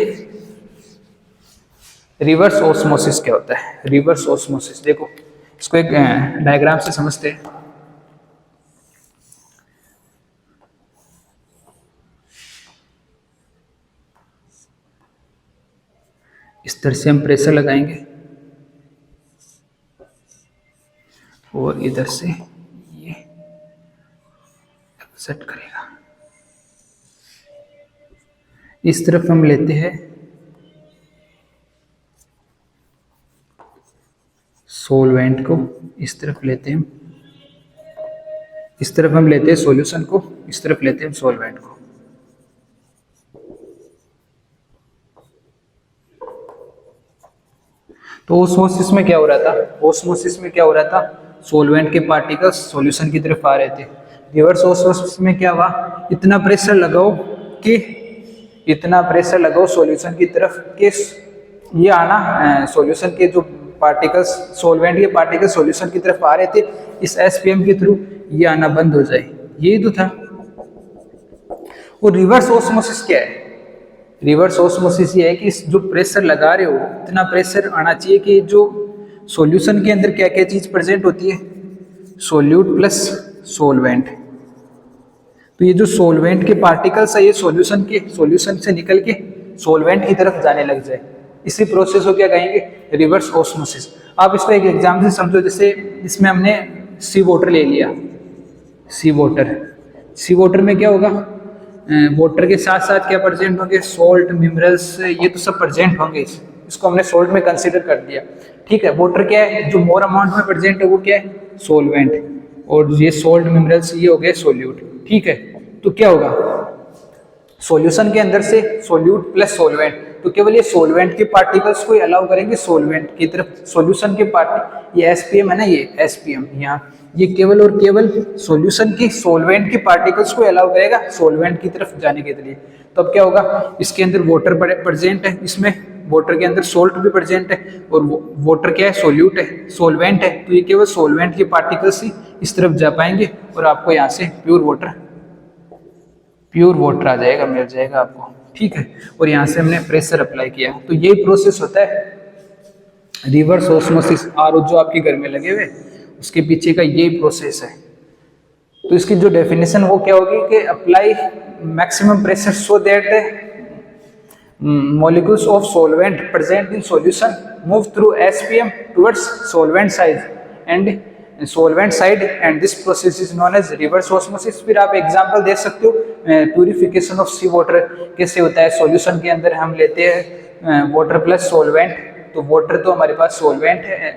रिवर्स ऑस्मोसिस क्या होता है। रिवर्स ऑस्मोसिस देखो इसको एक डायग्राम से समझते हैं। इस तरह से हम प्रेशर लगाएंगे और इधर से ये सेट करेगा। इस तरफ हम लेते हैं सॉल्वेंट को, इस तरफ लेते हैं, इस तरफ हम लेते हैं सॉल्यूशन को, इस तरफ लेते हैं सॉल्वेंट को। तो ऑस्मोसिस में क्या हो रहा था, ऑस्मोसिस में क्या हो रहा था, सॉल्वेंट के पार्टिकल्स सॉल्यूशन की तरफ आ रहे थे। रिवर्स ऑस्मोसिस में क्या हुआ, इतना प्रेशर लगाओ कि इतना प्रेशर लगाओ सॉल्यूशन की तरफ कि ये आना सॉल्यूशन के जो पार्टिकल्स सॉल्वेंट के पार्टिकल्स सॉल्यूशन की तरफ आ रहे थे इस एसपीएम के थ्रू ये आना बंद हो जाए, यही तो था। और रिवर्स ऑस्मोसिस क्या है, रिवर्स ऑस्मोसिस ये है कि इस जो प्रेशर लगा रहे हो इतना प्रेशर आना चाहिए कि जो सॉल्यूशन के अंदर क्या क्या चीज प्रेजेंट होती है, सोल्यूट प्लस सॉल्वेंट। तो ये जो सॉल्वेंट के पार्टिकल्स है ये सॉल्यूशन से निकल के सॉल्वेंट की तरफ जाने लग जाए, इसी प्रोसेस को क्या कहेंगे, रिवर्स ऑस्मोसिस। आप इसको एक एग्जाम्पल से समझो, जैसे इसमें हमने सी वाटर ले लिया, सी वाटर में क्या होगा, वाटर के साथ साथ क्या प्रेजेंट होंगे, सॉल्ट मिनरल्स, ये तो सब प्रेजेंट होंगे। इसको हमने सॉल्ट में कंसीडर कर दिया, ठीक है। वाटर क्या है, जो मोर अमाउंट में प्रेजेंट है वो क्या है, सॉल्वेंट, और ये सॉल्ट मिनरल्स ये हो गए सोल्यूट, ठीक है। तो क्या होगा, सॉल्यूशन के अंदर से सोल्यूट प्लस सॉल्वेंट, तो केवल ये सॉल्वेंट के पार्टिकल्स को अलाउ करेंगे सॉल्वेंट की तरफ, सॉल्यूशन के ये एसपीएम है ना, ये एसपीएम यहाँ ये केवल और केवल सॉल्यूशन की सॉल्वेंट के पार्टिकल्स को अलाउ करेगा सॉल्वेंट की तरफ जाने के लिए। तो अब क्या होगा, इसके अंदर वाटर प्रेजेंट है, इसमें वाटर के अंदर सोल्ट भी प्रेजेंट है, और वाटर क्या है, सोल्यूट है, सॉल्वेंट है, तो ये केवल सॉल्वेंट के पार्टिकल्स ही इस तरफ जा पाएंगे और आपको यहाँ से प्योर वाटर आ जाएगा, मिल जाएगा आपको, ठीक है। और यहाँ से हमने प्रेशर अप्लाई किया, तो यही प्रोसेस होता है रिवर्स ऑस्मोसिस। आरओ जो आपके घर में लगे हुए उसके पीछे का यही प्रोसेस है। तो इसकी जो डेफिनेशन वो क्या होगी कि apply maximum pressure so that molecules of solvent present in solution move through SPM towards solvent side and solvent side and this process is known as reverse osmosis। फिर आप एग्जांपल दे सकते हो प्यूरिफिकेशन ऑफ सी वाटर कैसे होता है। Solution के अंदर हम लेते हैं वाटर प्लस सॉल्वेंट, तो वाटर तो हमारे पास सॉल्वेंट है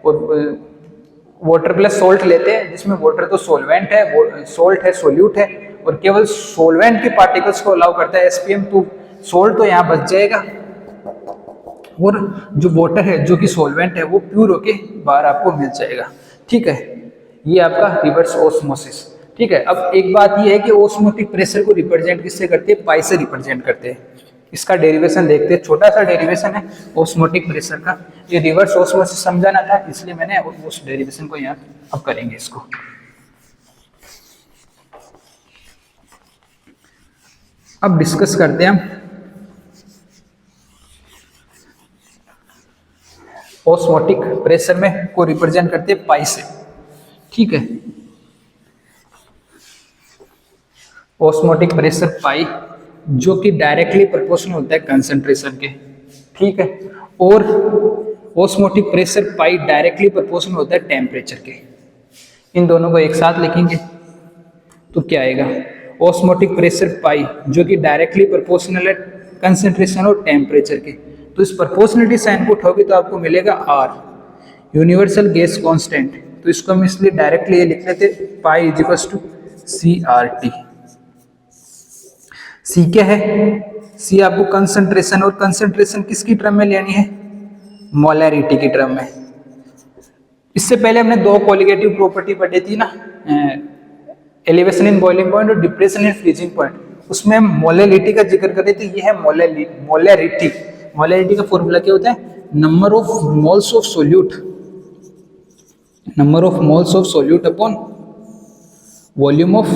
और वाटर प्लस सोल्ट लेते हैं जिसमें वाटर तो सॉल्वेंट है, सोल्ट है सोल्यूट है और केवल सॉल्वेंट के पार्टिकल्स को अलाउ करता है एसपीएम, तो सोल्ट तो यहाँ बच जाएगा और जो वाटर है जो कि सॉल्वेंट है वो प्योर होके बाहर आपको मिल जाएगा। ठीक है, ये आपका रिवर्स ऑस्मोसिस। ठीक है, अब एक बात ये है कि ऑस्मोटिक प्रेशर को रिप्रेजेंट किससे करते हैं, पाई से रिप्रेजेंट करते हैं। इसका डेरिवेशन देखते हैं, छोटा सा डेरिवेशन है ऑस्मोटिक प्रेशर का। ये रिवर्स ऑस्मोसिस समझाना था इसलिए मैंने उस डेरिवेशन को यहाँ अब करेंगे इसको। अब डिस्कस करते हैं हम ऑस्मोटिक प्रेशर में को रिप्रेजेंट करते हैं पाई से। ठीक है, ऑस्मोटिक प्रेशर पाई जो कि डायरेक्टली प्रोपोर्शनल होता है कंसंट्रेशन के। ठीक है, और osmotic pressure pi directly proportional होता है टेम्परेचर के। इन दोनों को एक साथ लिखेंगे तो क्या आएगा, ऑस्मोटिक प्रेशर पाई जो कि डायरेक्टली प्रोपोर्शनल है कंसंट्रेशन और टेम्परेचर के। तो इस प्रोपोर्शनलिटी साइन को उठाओगे तो आपको मिलेगा आर, यूनिवर्सल गैस कांस्टेंट। तो इसको हम इसलिए डायरेक्टली ये लिख लेते pi is equal to C R T. C क्या है, सी आपको कंसंट्रेशन, और कंसंट्रेशन किसकी टर्म में लेनी है, मोलैरिटी की टर्म में। इससे पहले हमने दो कोलिगेटिव प्रॉपर्टी पढ़ी थी ना, एलिवेशन इन बॉइलिंग पॉइंट और डिप्रेशन इन फ्रीजिंग पॉइंट, उसमें हम मोलैरिटी का जिक्र कर रहे थे। ये है मोलैरिटी। मोलैरिटी का फॉर्मूला क्या होता है, number of moles of solute, number of moles of solute upon volume of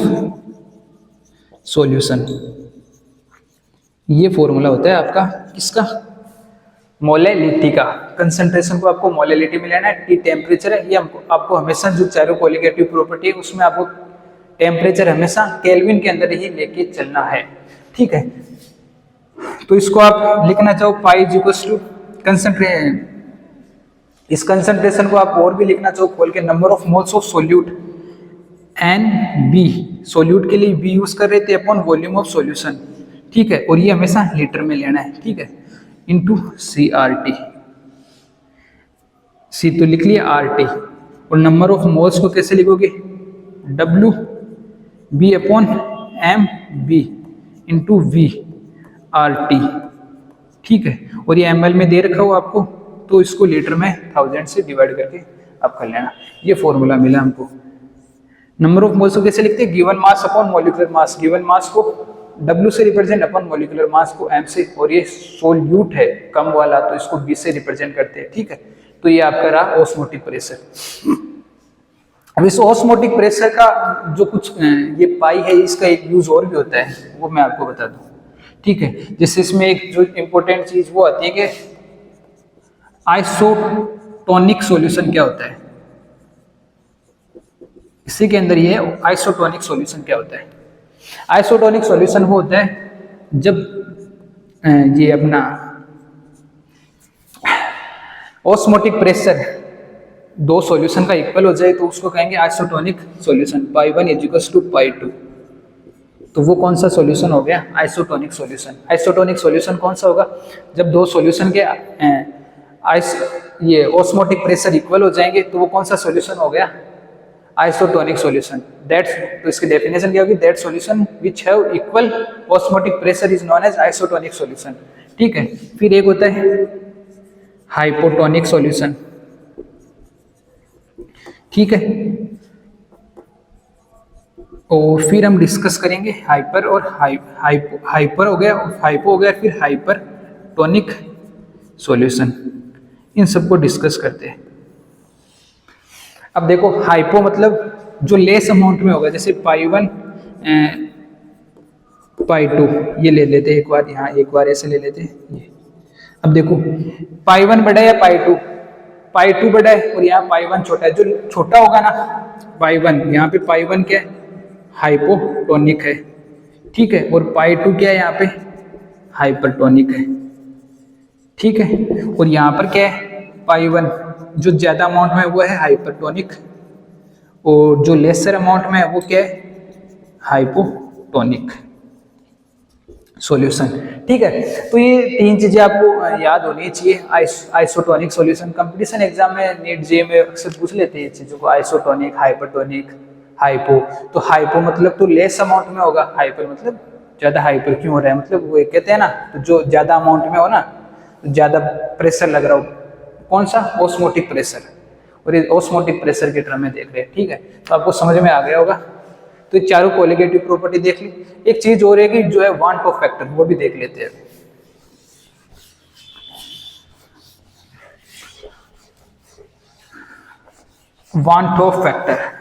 solution. ये फॉर्मूला होता है आपका किसका, मोलैलिटी का। कंसंट्रेशन को आपको मोलैलिटी में लेना है, टी टेम्परेचर है। ये आपको हमेशा जो चारों कोलिगेटिव प्रॉपर्टी है उसमें आपको टेम्परेचर हमेशा केल्विन के अंदर ही लेके चलना है। ठीक है, तो इसको आप लिखना चाहो pi is equal to concentration, इस कंसंट्रेशन को आप और भी लिखना चाहो खोल के, number of moles of solute N B, solute के लिए बी यूज कर रहे थे, अपॉन वॉल्यूम ऑफ सॉल्यूशन। ठीक है, और ये हमेशा लीटर में लेना है। ठीक है, into C R T, C तो लिख लिया आर टी, और नंबर ऑफ मोल्स को कैसे लिखोगे, W B upon M B into V R T. ठीक है, और ये एम एल में दे रखा हो आपको, तो इसको लीटर में 1000 से डिवाइड करके आप कर लेना। ये फॉर्मूला मिला हमको। नंबर ऑफ मोल्स को कैसे लिखते हैं, गिवन मास अपॉन मॉलिक्यूलर मास, गिवन मास को W से रिप्रेजेंट अपन मॉलिक्यूलर मास को M से, और ये सोल्यूट है कम वाला तो इसको B से रिप्रेजेंट करते हैं। ठीक है, तो ये आपका रहा ऑस्मोटिक प्रेशर। अब इस ऑस्मोटिक प्रेशर का जो कुछ ये पाई है, इसका एक यूज और भी होता है, वो मैं आपको बता दूं। ठीक है, जैसे इसमें एक जो इंपॉर्टेंट चीज वो आती है कि आइसोटोनिक सॉल्यूशन क्या होता है। इसी के अंदर ये आइसोटोनिक सॉल्यूशन क्या होता है। आइसोटोनिक सॉल्यूशन वो होता है जब ये अपना ऑस्मोटिक प्रेशर दो सॉल्यूशन का इक्वल हो जाए तो उसको कहेंगे isotonic solution, pi 1 is equal to pi 2। तो वो कौन सा सॉल्यूशन हो गया, आइसोटोनिक सॉल्यूशन। आइसोटोनिक सॉल्यूशन कौन सा होगा, जब दो सॉल्यूशन के ये ऑस्मोटिक प्रेशर इक्वल हो जाएंगे तो वो कौन सा सॉल्यूशन हो गया, आइसोटोनिक सॉल्यूशन। दैट्स, तो इसकी डेफिनेशन क्या होगी, that solution which have equal osmotic pressure is known as isotonic solution. ठीक है, फिर एक होता है हाइपोटोनिक सॉल्यूशन। ठीक है, और फिर हम डिस्कस करेंगे हाइपर और हाइपर हो गया, हाइपो हो गया, फिर हाइपरटोनिक सॉल्यूशन। इन सबको डिस्कस करते हैं। अब देखो हाइपो मतलब जो लेस अमाउंट में होगा, जैसे पाई 1 पाई 2 ये ले लेते हैं एक बार, यहाँ एक बार ऐसे ले लेते हैं ये। अब देखो पाई 1 बड़ा है या पाई 2, पाई 2 बड़ा है और यहाँ पाई 1 छोटा है। जो छोटा होगा ना पाई 1, यहाँ पे पाई 1 क्या है, हाइपोटोनिक है। ठीक है, और पाई 2 क्या है, यहाँ पे हाइपरटोनिक है। ठीक है, और यहाँ पर क्या है, पाई 1 जो ज्यादा अमाउंट में वो है हाइपरटोनिक और जो लेसर अमाउंट में है वो क्या है, हाइपोटोनिक सॉल्यूशन। ठीक है, तो ये तीन चीजें आपको याद होनी चाहिए। आइसोटोनिक सॉल्यूशन कंपटीशन एग्जाम में, नीट जे में अक्सर पूछ लेते हैं ये चीजों को, आइसोटोनिक, हाइपरटोनिक, हाइपो। तो हाइपो मतलब तो लेस अमाउंट में होगा, हाइपर मतलब ज्यादा। हाइपर क्यों हो रहा है, मतलब वो कहते हैं ना, तो जो ज्यादा अमाउंट में हो ना, तो ज्यादा प्रेशर लग रहा हो, कौन सा, ऑस्मोटिक प्रेशर। और ये ऑस्मोटिक प्रेशर के टर्म में देख रहे हैं। ठीक है, तो आपको समझ में आ गया होगा। तो ये चारों कोलिगेटिव प्रॉपर्टी देख ली। एक चीज और है कि जो है वांट ऑफ फैक्टर, वो भी देख लेते हैं। वांट ऑफ फैक्टर,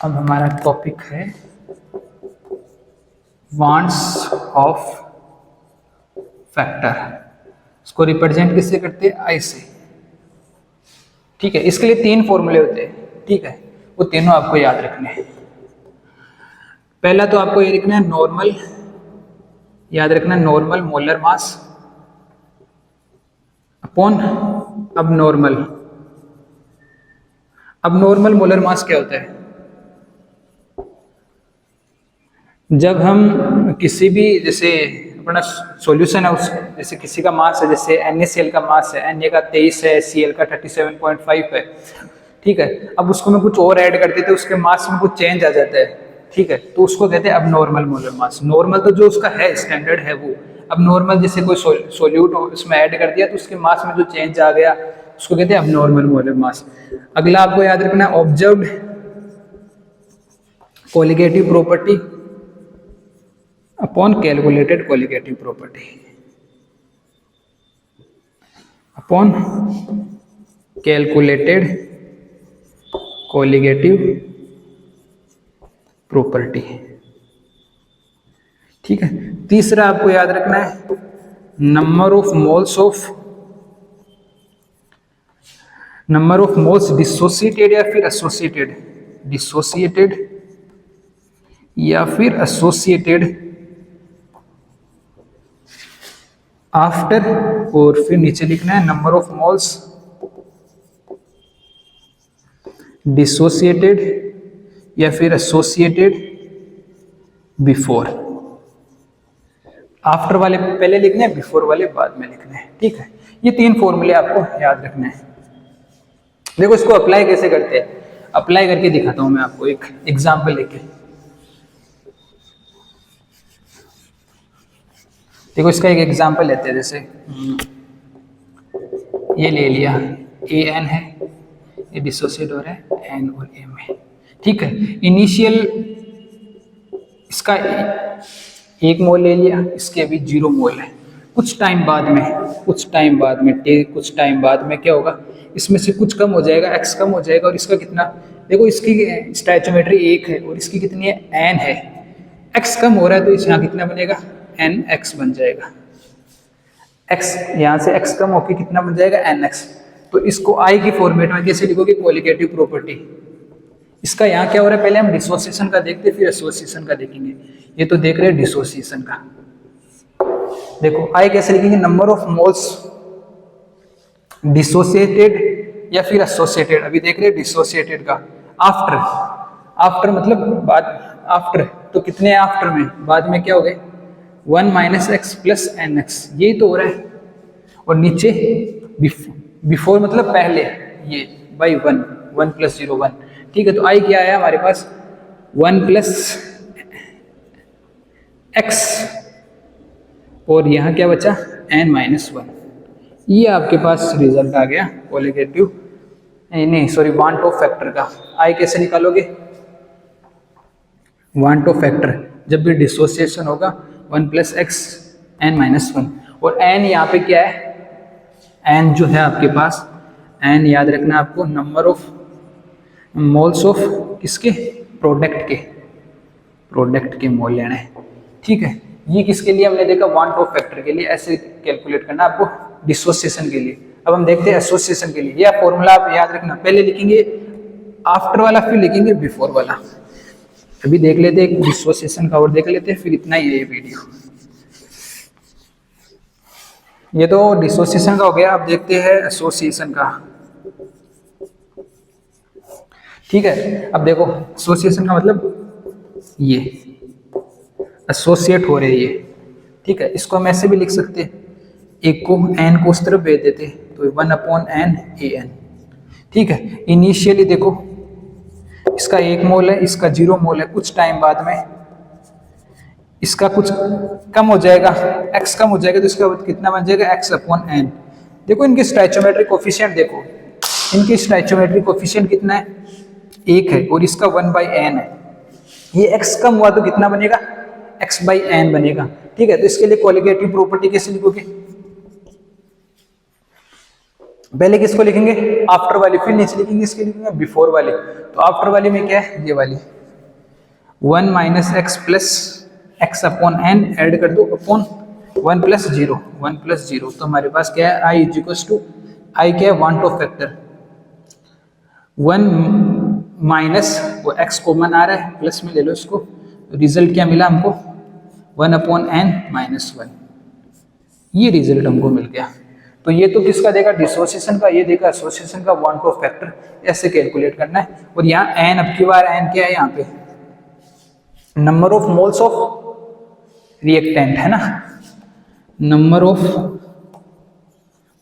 अब हमारा टॉपिक है वांट्स ऑफ फैक्टर। इसको रिप्रेजेंट किससे करते हैं, आई से। ठीक है, इसके लिए तीन फॉर्मूले होते हैं। ठीक है, वो तीनों आपको याद रखने हैं। पहला तो आपको ये लिखना है नॉर्मल, याद रखना normal molar mass upon abnormal. Abnormal molar mass क्या होता है, जब हम किसी भी, जैसे अपना सॉल्यूशन है, उस जैसे किसी का मास है, जैसे NaCl का मास है, Na का 23 है, Cl का 37.5 है। ठीक है, अब उसको में कुछ और ऐड कर देते, उसके मास में कुछ चेंज आ जाता है। ठीक है, तो उसको कहते हैं अबनॉर्मल मोलर मास। नॉर्मल तो जो उसका है, स्टैंडर्ड है वो। अब नॉर्मल जैसे कोई सोल्यूट उसमें ऐड कर दिया, तो उसके मास में जो चेंज आ गया, उसको कहते हैं अबनॉर्मल मोलर मास। अगला आपको याद रखना है observed colligative property upon calculated colligative property, upon calculated colligative property. ठीक है, तीसरा आपको याद रखना है नंबर ऑफ मोल्स डिसोसिएटेड या फिर एसोसिएटेड, डिसोसिएटेड या फिर एसोसिएटेड आफ्टर, और फिर नीचे लिखना है नंबर ऑफ मोल्स डिसोसिएटेड या फिर एसोसिएटेड बिफोर। आफ्टर वाले पहले लिखने हैं, बिफोर वाले बाद में लिखने हैं। ठीक है, ये तीन फॉर्मूले आपको याद रखने हैं। देखो इसको अप्लाई कैसे करते हैं, अप्लाई करके दिखाता हूं मैं आपको एक एग्जांपल लेके। देखो इसका एक एग्जांपल लेते हैं, जैसे ये ले लिया, AN है, ये डिसोसिएट हो रहा है N और M में। ठीक है, इनिशियल इसका 1 मोल ले लिया, इसके अभी 0 मोल है। कुछ टाइम बाद में क्या होगा, इसमें से कुछ कम हो जाएगा, X कम हो जाएगा, और इसका कितना, देखो इसकी स्टैचोमेट्री 1 है और इसकी कितनी है, N है। X कम हो रहा है तो इस यहाँ कितना बनेगा, NX बन जाएगा। X यहाँ से X कम होकर कितना बन जाएगा, NX। तो इसको I की फॉर्मेट में कैसे लिखोगे, कोलिगेटिव प्रॉपर्टी। इसका यहाँ क्या हो रहा है, पहले हम डिसोसिएशन का देखते फिर एसोसिएशन का देखेंगे। ये तो देख रहे हैं डिसोसिएशन का। देखो I कैसे लिखेंगे, नंबर ऑफ मोल्स डिसोसिएटेड या फिर एसोसिएटेड। अभी देख रहे हैं डिसोसिएटेड का। आफ्टर मतलब बाद, आफ्टर तो कितने आफ्टर में, बाद में क्या हो गए, 1 - x प्लस NX, यही तो हो रहा है। और नीचे बिफोर मतलब पहले, ये बाई 1 + 0 1। ठीक है, तो I क्या आया हमारे पास, 1 + x, और यहाँ क्या बचा, N - 1। ये आपके पास रिजल्ट आ गया कोलिगेटिव, नहीं सॉरी, वांट ऑफ फैक्टर का। I कैसे निकालोगे, वांट ऑफ फैक्टर जब भी डिसोसिएशन होगा 1 + x N - 1, और N यहाँ पे क्या है, N जो है आपके पास, N याद रखना आपको, नंबर ऑफ मोल्स ऑफ किसके, प्रोडक्ट के मोल लेना है। ठीक है, ये किसके लिए हमने देखा, वांट ऑफ फैक्टर के लिए। ऐसे कैलकुलेट करना आपको डिसोसिएशन के लिए। अब हम देखते हैं एसोसिएशन के लिए। यह फॉर्मूला आप याद रखना, पहले लिखेंगे आफ्टर वाला फिर लिखेंगे बिफोर वाला। अभी देख लेते हैं डिसोसिएशन का और देख लेते हैं, फिर इतना ही है ये वीडियो। ये तो डिसोसिएशन का हो गया, अब देखते हैं एसोसिएशन का। ठीक है, अब देखो एसोसिएशन का मतलब ये एसोसिएट हो रहे ये। ठीक है, इसको हम ऐसे भी लिख सकते हैं, एक को एन को उस तरफ भेज देते तो 1/n AN। ठीक है, इनिशियली देखो इसका 1 मोल है, इसका 0 मोल है, कुछ टाइम बाद में इसका कुछ कम हो जाएगा, x कम हो जाएगा, तो इसका कितना बन जाएगा x/n। देखो इनकी स्टोइचोमेट्रिक कोफिशिएंट देखो, इनकी स्टोइचोमेट्रिक कोफिशिएंट कितना है 1 है और इसका 1/n है। ये x कम हुआ तो कितना बनेगा x/n बनेगा। ठीक है, तो इसके लिए कोलिगेटिव प्रॉपर्टी कैसे लिखोगे, पहले किसको लिखेंगे आफ्टर वाली, फिर नीचे लिखेंगे इसके लिखेंगे बिफोर वाली। तो आफ्टर वाली में क्या है ये वाली 1 - x प्लस x/n ऐड कर दो अपॉन 1 + 0 1 + 0। तो हमारे पास क्या है i = i क्या है वांट ऑफ फैक्टर 1 माइनस वो x कॉमन आ रहा है, प्लस में ले लो इसको, रिजल्ट क्या मिला हमको 1/n - 1। ये रिजल्ट हमको मिल गया। तो ये तो किसका देगा डिसोसिएशन का, ये देगा एसोसिएशन का वांट ऑफ फैक्टर। ऐसे कैलकुलेट करना है। और यहाँ n अब की बार n क्या है, यहाँ पे number of moles of reactant है ना, number of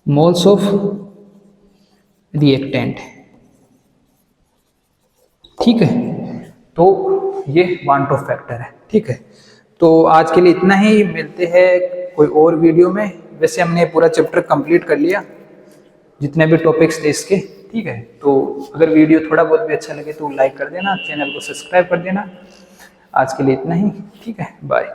moles of reactant. ठीक है, तो ये वांट ऑफ फैक्टर है। ठीक है, तो आज के लिए इतना ही, मिलते हैं कोई और वीडियो में। वैसे हमने पूरा चैप्टर कंप्लीट कर लिया, जितने भी टॉपिक्स थे इसके। ठीक है, तो अगर वीडियो थोड़ा बहुत भी अच्छा लगे तो लाइक कर देना, चैनल को सब्सक्राइब कर देना। आज के लिए इतना ही, ठीक है, बाय।